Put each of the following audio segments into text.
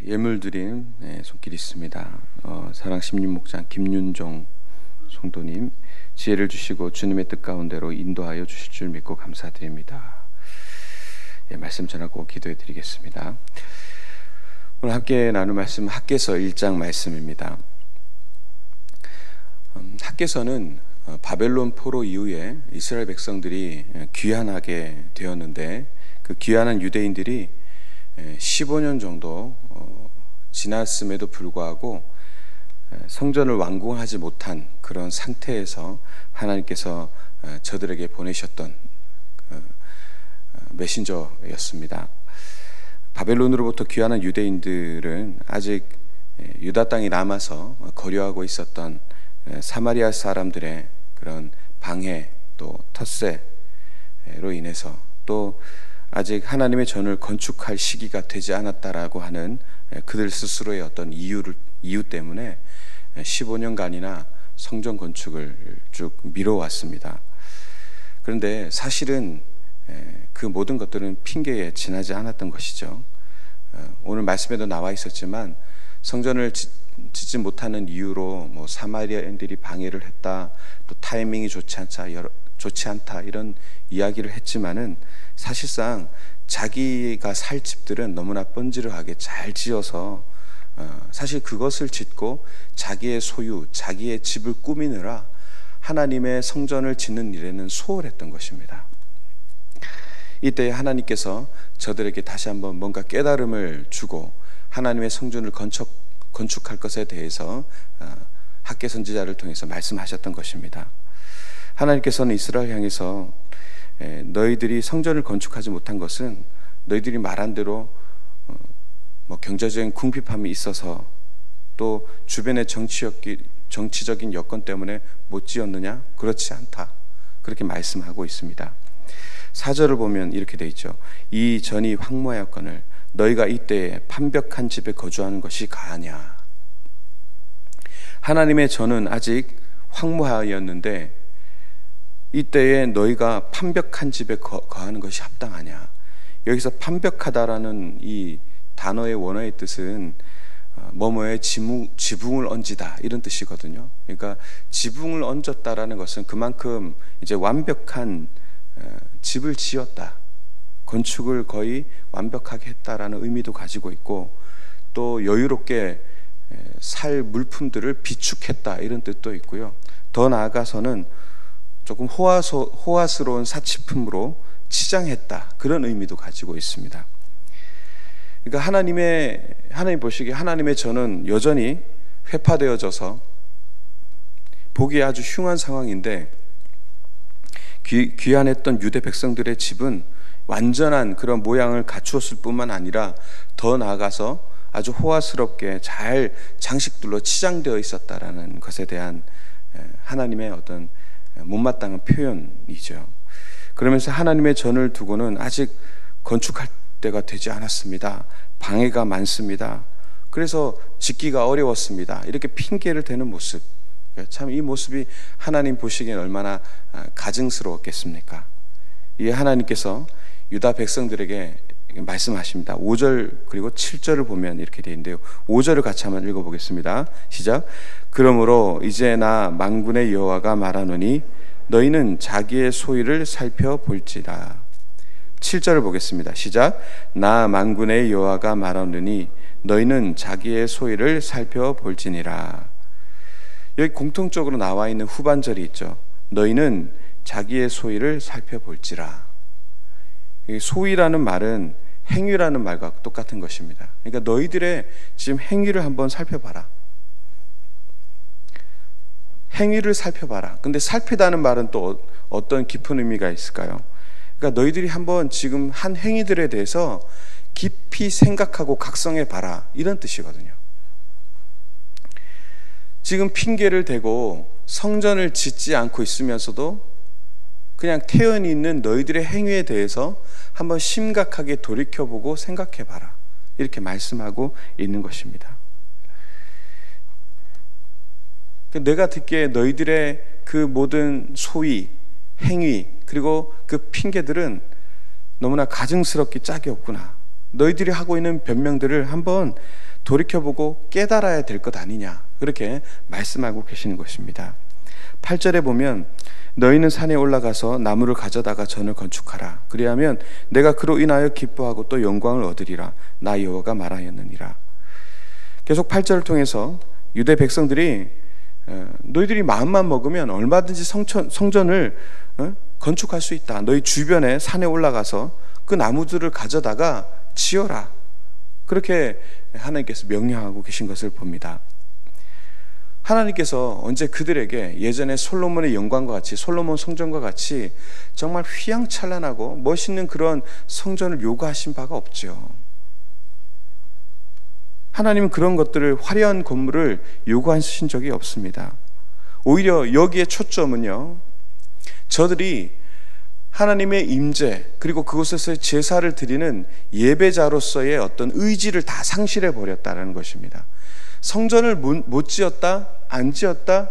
예물드림 손길이 있습니다. 사랑 심림목장 김윤종 성도님, 지혜를 주시고 주님의 뜻 가운데로 인도하여 주실 줄 믿고 감사드립니다. 말씀 전하고 기도해 드리겠습니다. 오늘 함께 나눌 말씀 학개서 1장 말씀입니다. 학개서는 바벨론 포로 이후에 이스라엘 백성들이 귀환하게 되었는데, 그 귀환한 유대인들이 15년 정도 지났음에도 불구하고 성전을 완공하지 못한 그런 상태에서 하나님께서 저들에게 보내셨던 메신저였습니다. 바벨론으로부터 귀환한 유대인들은 아직 유다 땅이 남아서 거류하고 있었던 사마리아 사람들의 그런 방해 또 텃세로 인해서, 또 아직 하나님의 전을 건축할 시기가 되지 않았다라고 하는 그들 스스로의 어떤 이유 때문에 15년간이나 성전 건축을 쭉 미뤄왔습니다. 그런데 사실은 그 모든 것들은 핑계에 지나지 않았던 것이죠. 오늘 말씀에도 나와 있었지만 성전을 짓지 못하는 이유로 사마리아인들이 방해를 했다, 또 타이밍이 좋지 않다 이런 이야기를 했지만은, 사실상 자기가 살 집들은 너무나 번지르하게 잘 지어서 사실 그것을 짓고 자기의 소유, 자기의 집을 꾸미느라 하나님의 성전을 짓는 일에는 소홀했던 것입니다. 이때 하나님께서 저들에게 다시 한번 뭔가 깨달음을 주고 하나님의 성전을 건축할 것에 대해서 학개 선지자를 통해서 말씀하셨던 것입니다. 하나님께서는 이스라엘 향해서 너희들이 성전을 건축하지 못한 것은 너희들이 말한 대로 경제적인 궁핍함이 있어서, 또 주변의 정치적인 여건 때문에 못 지었느냐? 그렇지 않다, 그렇게 말씀하고 있습니다. 4절을 보면 이렇게 돼 있죠. 이 전이 황무하였거늘 너희가 이때에 판벽한 집에 거주하는 것이 가하냐. 하나님의 전은 아직 황무하였는데 이때에 너희가 판벽한 집에 거하는 것이 합당하냐. 여기서 판벽하다라는 이 단어의 원어의 뜻은 뭐뭐에 지붕을 얹이다 이런 뜻이거든요. 그러니까 지붕을 얹었다라는 것은 그만큼 이제 완벽한 집을 지었다, 건축을 거의 완벽하게 했다라는 의미도 가지고 있고, 또 여유롭게 살 물품들을 비축했다 이런 뜻도 있고요. 더 나아가서는 조금 호화스러운 사치품으로 치장했다, 그런 의미도 가지고 있습니다. 그러니까 하나님 보시기에 하나님의 전은 여전히 회파되어져서 보기에 아주 흉한 상황인데, 귀환했던 유대 백성들의 집은 완전한 그런 모양을 갖추었을 뿐만 아니라 더 나아가서 아주 호화스럽게 잘 장식들로 치장되어 있었다라는 것에 대한 하나님의 어떤 못마땅한 표현이죠. 그러면서 하나님의 전을 두고는 아직 건축할 때가 되지 않았습니다. 방해가 많습니다. 그래서 짓기가 어려웠습니다. 이렇게 핑계를 대는 모습, 참 이 모습이 하나님 보시기엔 얼마나 가증스러웠겠습니까? 이 하나님께서 유다 백성들에게 말씀하십니다. 5절 그리고 7절을 보면 이렇게 되어 있는데요. 5절을 같이 한번 읽어보겠습니다. 시작. 그러므로 이제 나 만군의 여호와가 말하노니 너희는 자기의 소유를 살펴볼지라. 7절을 보겠습니다. 시작. 나 만군의 여호와가 말하노니 너희는 자기의 소유를 살펴볼지니라. 여기 공통적으로 나와 있는 후반절이 있죠. 너희는 자기의 소유를 살펴볼지라. 소위라는 말은 행위라는 말과 똑같은 것입니다. 그러니까 너희들의 지금 행위를 한번 살펴봐라. 행위를 살펴봐라. 근데 살피다는 말은 또 어떤 깊은 의미가 있을까요? 그러니까 너희들이 한번 지금 한 행위들에 대해서 깊이 생각하고 각성해 봐라, 이런 뜻이거든요. 지금 핑계를 대고 성전을 짓지 않고 있으면서도 그냥 태연히 있는 너희들의 행위에 대해서 한번 심각하게 돌이켜보고 생각해봐라, 이렇게 말씀하고 있는 것입니다. 내가 듣기에 너희들의 그 모든 소위, 행위, 그리고 그 핑계들은 너무나 가증스럽기 짝이 없구나, 너희들이 하고 있는 변명들을 한번 돌이켜보고 깨달아야 될 것 아니냐, 그렇게 말씀하고 계시는 것입니다. 8절에 보면 너희는 산에 올라가서 나무를 가져다가 전을 건축하라. 그리하면 내가 그로 인하여 기뻐하고 또 영광을 얻으리라. 나 여호와가 말하였느니라. 계속 8절을 통해서 유대 백성들이 너희들이 마음만 먹으면 얼마든지 성전을 건축할 수 있다. 너희 주변에 산에 올라가서 그 나무들을 가져다가 지어라. 그렇게 하나님께서 명령하고 계신 것을 봅니다. 하나님께서 언제 그들에게 예전에 솔로몬의 영광과 같이, 솔로몬 성전과 같이 정말 휘황찬란하고 멋있는 그런 성전을 요구하신 바가 없죠. 하나님은 그런 것들을, 화려한 건물을 요구하신 적이 없습니다. 오히려 여기에 초점은요, 저들이 하나님의 임재, 그리고 그곳에서 제사를 드리는 예배자로서의 어떤 의지를 다 상실해 버렸다는 것입니다. 성전을 못 지었다, 안 지었다,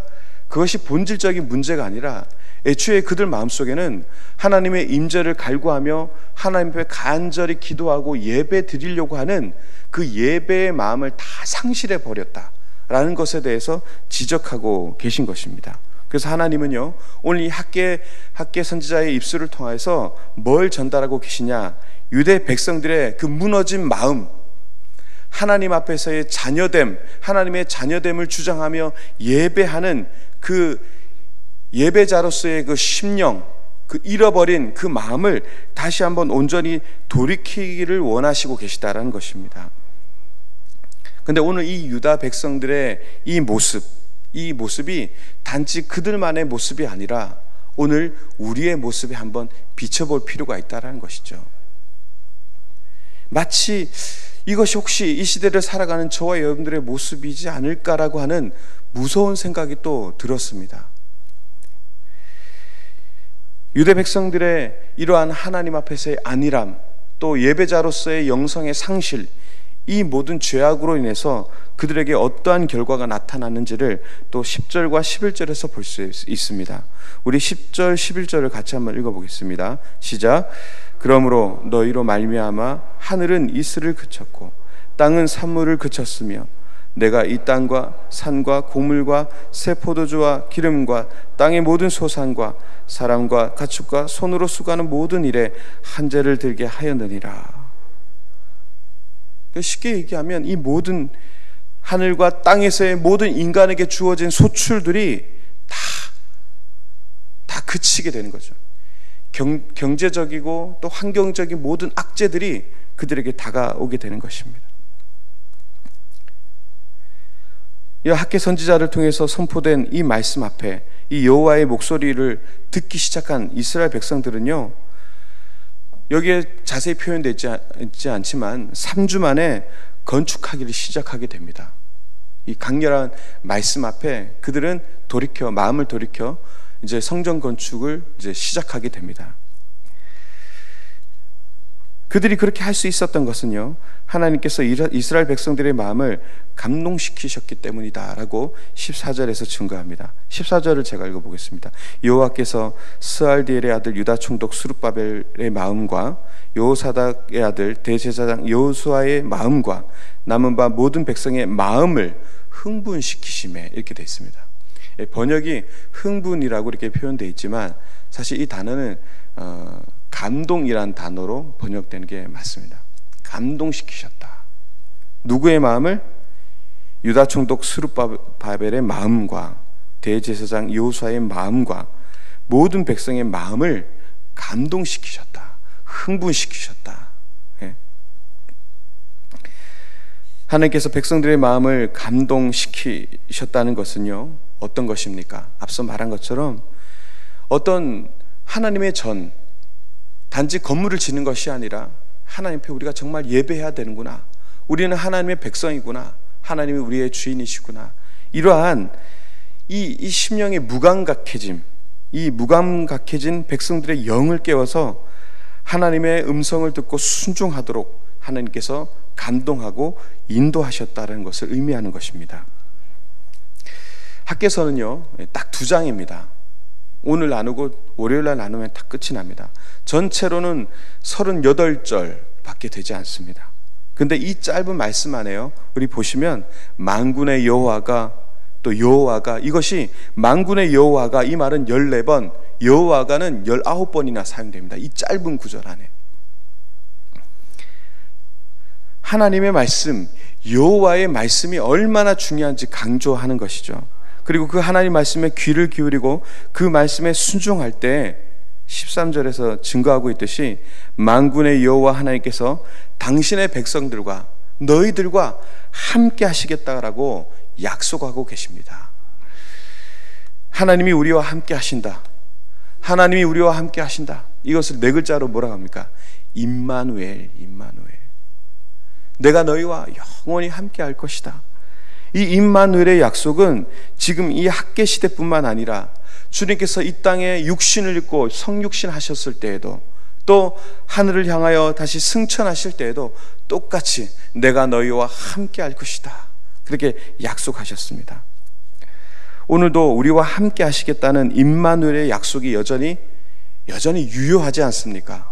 그것이 본질적인 문제가 아니라 애초에 그들 마음속에는 하나님의 임재를 갈구하며 하나님 앞에 간절히 기도하고 예배 드리려고 하는 그 예배의 마음을 다 상실해 버렸다라는 것에 대해서 지적하고 계신 것입니다. 그래서 하나님은요, 오늘 이 학개 선지자의 입술을 통해서 뭘 전달하고 계시냐, 유대 백성들의 그 무너진 마음, 하나님 앞에서의 자녀됨, 하나님의 자녀됨을 주장하며 예배하는 그 예배자로서의 그 심령, 그 잃어버린 그 마음을 다시 한번 온전히 돌이키기를 원하시고 계시다라는 것입니다. 그런데 오늘 이 유다 백성들의 이 모습이 단지 그들만의 모습이 아니라 오늘 우리의 모습에 한번 비춰볼 필요가 있다는 것이죠. 마치 이것이 혹시 이 시대를 살아가는 저와 여러분들의 모습이지 않을까라고 하는 무서운 생각이 또 들었습니다. 유대 백성들의 이러한 하나님 앞에서의 안일함, 또 예배자로서의 영성의 상실, 이 모든 죄악으로 인해서 그들에게 어떠한 결과가 나타났는지를 또 10절과 11절에서 볼 수 있습니다. 우리 10절, 11절을 같이 한번 읽어보겠습니다. 시작. 그러므로 너희로 말미암아 하늘은 이슬을 그쳤고 땅은 산물을 그쳤으며 내가 이 땅과 산과 곡물과 새 포도주와 기름과 땅의 모든 소산과 사람과 가축과 손으로 수고하는 모든 일에 한재를 들게 하였느니라. 쉽게 얘기하면 이 모든 하늘과 땅에서의 모든 인간에게 주어진 소출들이 다 그치게 되는 거죠. 경제적이고 또 환경적인 모든 악재들이 그들에게 다가오게 되는 것입니다. 이 학개 선지자를 통해서 선포된 이 말씀 앞에 이 여호와의 목소리를 듣기 시작한 이스라엘 백성들은요, 여기에 자세히 표현되지 않지만 3주 만에 건축하기를 시작하게 됩니다. 이 강렬한 말씀 앞에 그들은 마음을 돌이켜 이제 성전 건축을 이제 시작하게 됩니다. 그들이 그렇게 할 수 있었던 것은요, 하나님께서 이스라엘 백성들의 마음을 감동시키셨기 때문이다라고 14절에서 증거합니다. 14절을 제가 읽어보겠습니다. 여호와께서 스알디엘의 아들 유다 총독 스룹바벨의 마음과 여호사닥의 아들 대제사장 여호수아의 마음과 남은 바 모든 백성의 마음을 흥분시키심에, 이렇게 되어 있습니다. 번역이 흥분이라고 이렇게 표현되어 있지만 사실 이 단어는 감동이란 단어로 번역되는 게 맞습니다. 감동시키셨다. 누구의 마음을? 유다 총독 스룹바벨의 마음과 대제사장 여호수아의 마음과 모든 백성의 마음을 감동시키셨다. 흥분시키셨다. 예? 하나님께서 백성들의 마음을 감동시키셨다는 것은요, 어떤 것입니까? 앞서 말한 것처럼 어떤 하나님의 단지 건물을 짓는 것이 아니라 하나님 앞에 우리가 정말 예배해야 되는구나, 우리는 하나님의 백성이구나, 하나님이 우리의 주인이시구나, 이러한 이 심령의 무감각해짐, 이 무감각해진 백성들의 영을 깨워서 하나님의 음성을 듣고 순종하도록 하나님께서 감동하고 인도하셨다는 것을 의미하는 것입니다. 학개서는요, 딱 2장입니다. 오늘 나누고 월요일날 나누면 다 끝이 납니다. 전체로는 38절 밖에 되지 않습니다. 근데 이 짧은 말씀 안에요, 우리 보시면 만군의 여호와가, 또 여호와가, 이것이 만군의 여호와가, 이 말은 14번, 여호와가는 19번이나 사용됩니다. 이 짧은 구절 안에 하나님의 말씀, 여호와의 말씀이 얼마나 중요한지 강조하는 것이죠. 그리고 그 하나님 말씀에 귀를 기울이고 그 말씀에 순종할 때 13절에서 증거하고 있듯이 만군의 여호와 하나님께서 당신의 백성들과 너희들과 함께 하시겠다라고 약속하고 계십니다. 하나님이 우리와 함께 하신다. 하나님이 우리와 함께 하신다. 이것을 4글자로 뭐라고 합니까? 임마누엘, 임마누엘. 내가 너희와 영원히 함께 할 것이다. 이 임마누엘의 약속은 지금 이 학계 시대뿐만 아니라 주님께서 이 땅에 육신을 입고 성육신 하셨을 때에도, 또 하늘을 향하여 다시 승천하실 때에도 똑같이 내가 너희와 함께 할 것이다, 그렇게 약속하셨습니다. 오늘도 우리와 함께 하시겠다는 임마누엘의 약속이 여전히 유효하지 않습니까?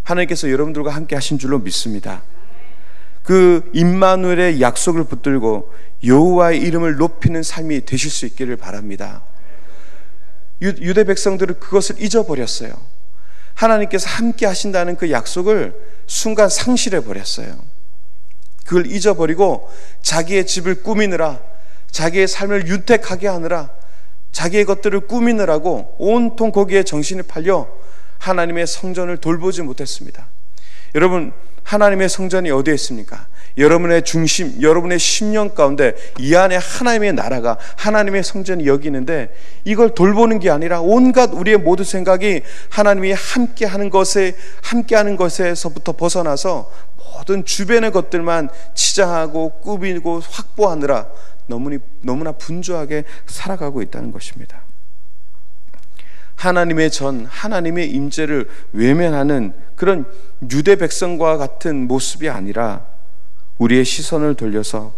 하나님께서 여러분들과 함께 하신 줄로 믿습니다. 그 임마누엘의 약속을 붙들고 여호와의 이름을 높이는 삶이 되실 수 있기를 바랍니다. 유대 백성들은 그것을 잊어버렸어요. 하나님께서 함께 하신다는 그 약속을 순간 상실해 버렸어요. 그걸 잊어버리고 자기의 집을 꾸미느라, 자기의 삶을 윤택하게 하느라, 자기의 것들을 꾸미느라고 온통 거기에 정신이 팔려 하나님의 성전을 돌보지 못했습니다. 여러분, 하나님의 성전이 어디에 있습니까? 여러분의 중심, 여러분의 심령 가운데 이 안에 하나님의 나라가, 하나님의 성전이 여기 있는데, 이걸 돌보는 게 아니라 온갖 우리의 모든 생각이 하나님이 함께하는 것에서부터 벗어나서 모든 주변의 것들만 치장하고 꾸미고 확보하느라 너무나 분주하게 살아가고 있다는 것입니다. 하나님의 임재를 외면하는 그런 유대 백성과 같은 모습이 아니라 우리의 시선을 돌려서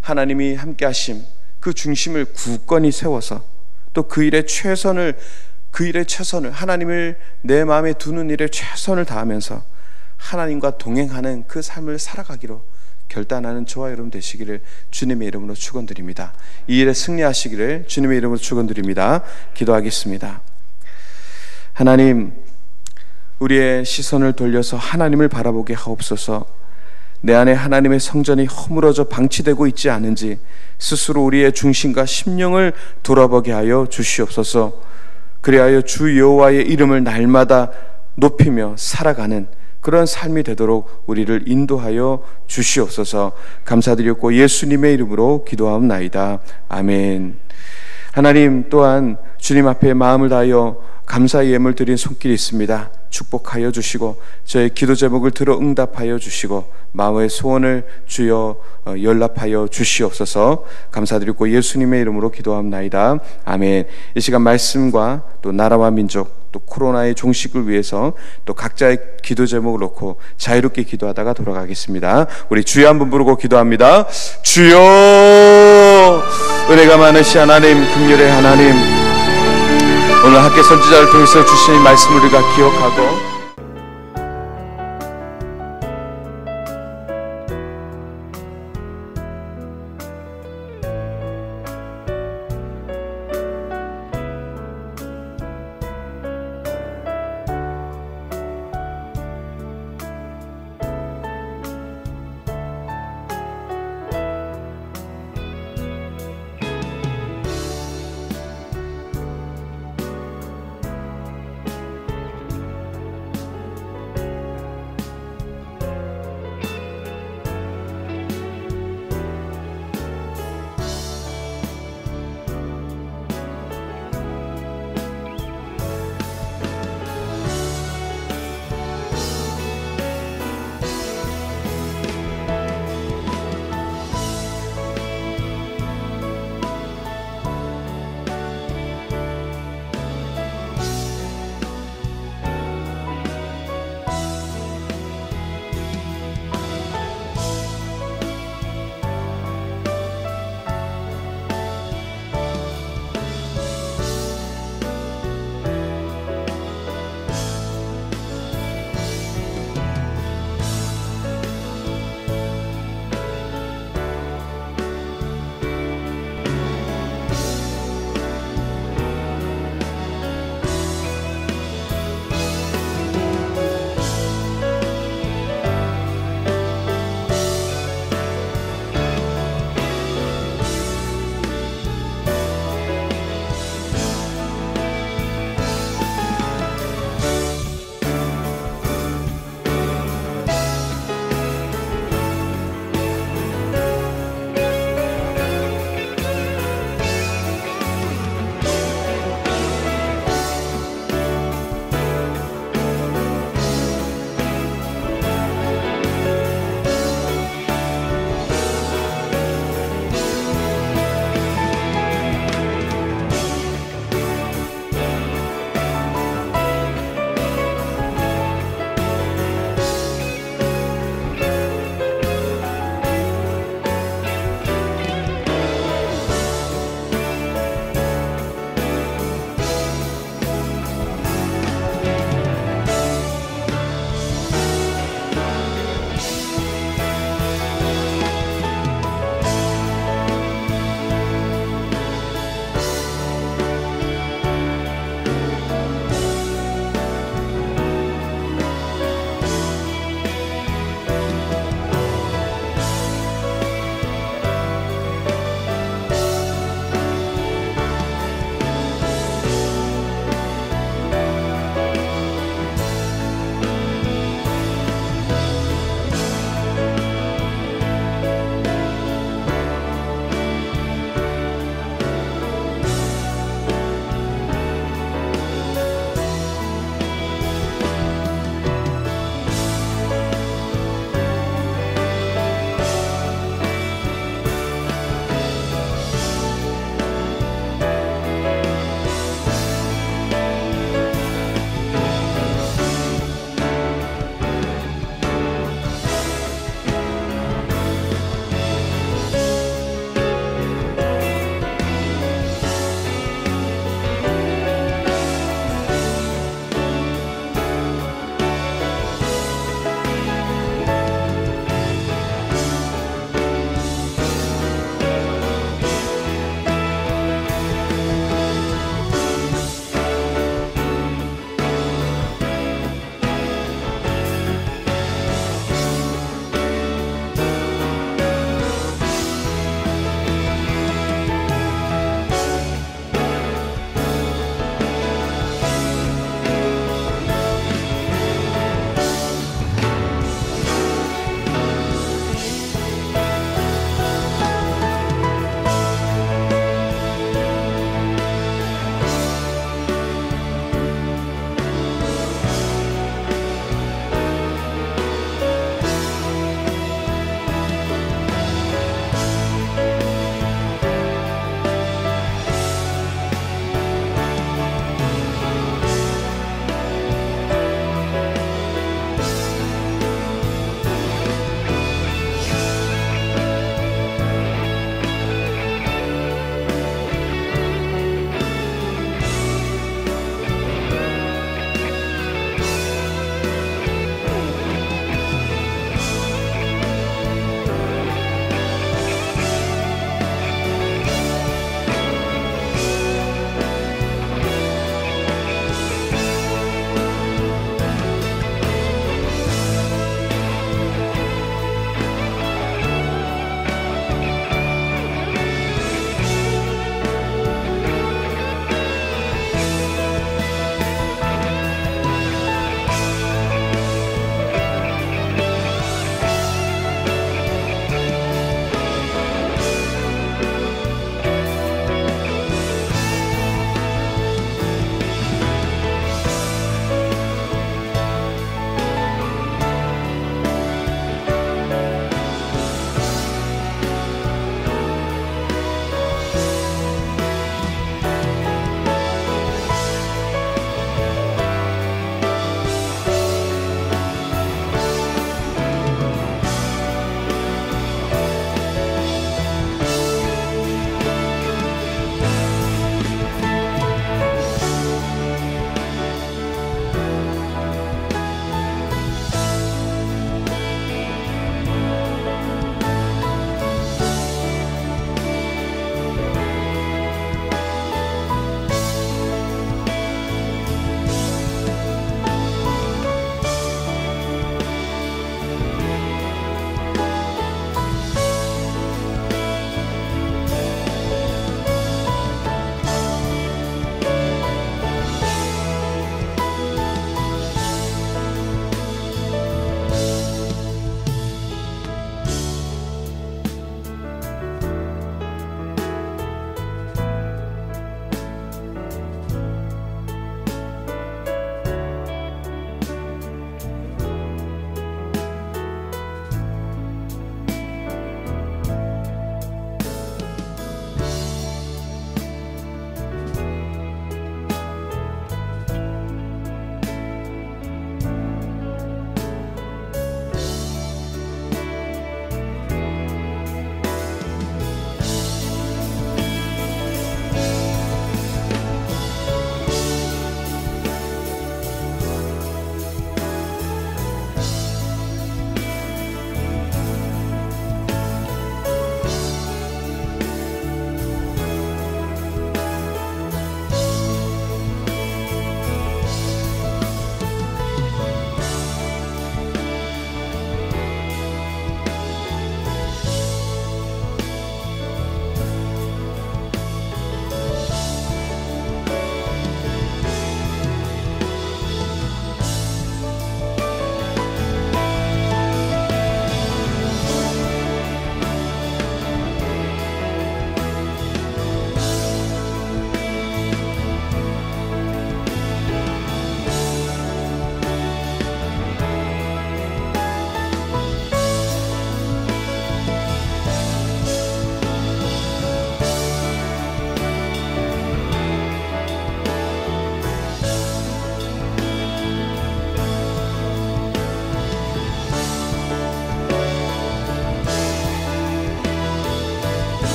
하나님이 함께 하심, 그 중심을 굳건히 세워서 또 그 일에 최선을, 하나님을 내 마음에 두는 일에 최선을 다하면서 하나님과 동행하는 그 삶을 살아가기로 결단하는 저와 여러분 되시기를 주님의 이름으로 축원드립니다. 이 일에 승리하시기를 주님의 이름으로 축원드립니다. 기도하겠습니다. 하나님, 우리의 시선을 돌려서 하나님을 바라보게 하옵소서. 내 안에 하나님의 성전이 허물어져 방치되고 있지 않은지 스스로 우리의 중심과 심령을 돌아보게 하여 주시옵소서. 그리하여 주 여호와의 이름을 날마다 높이며 살아가는 그런 삶이 되도록 우리를 인도하여 주시옵소서. 감사드렸고 예수님의 이름으로 기도하옵나이다. 아멘. 하나님, 또한 주님 앞에 마음을 다하여 감사의 예물 드린 손길이 있습니다. 축복하여 주시고 저의 기도 제목을 들어 응답하여 주시고 마음의 소원을 주여 연락하여 주시옵소서. 감사드리고 예수님의 이름으로 기도합나이다. 아멘. 이 시간 말씀과 또 나라와 민족, 또 코로나의 종식을 위해서 또 각자의 기도 제목을 놓고 자유롭게 기도하다가 돌아가겠습니다. 우리 주여 한번 부르고 기도합니다. 주여, 은혜가 많으신 하나님, 긍휼의 하나님, 오늘 학계 선지자를 통해서 주신 이 말씀을 우리가 기억하고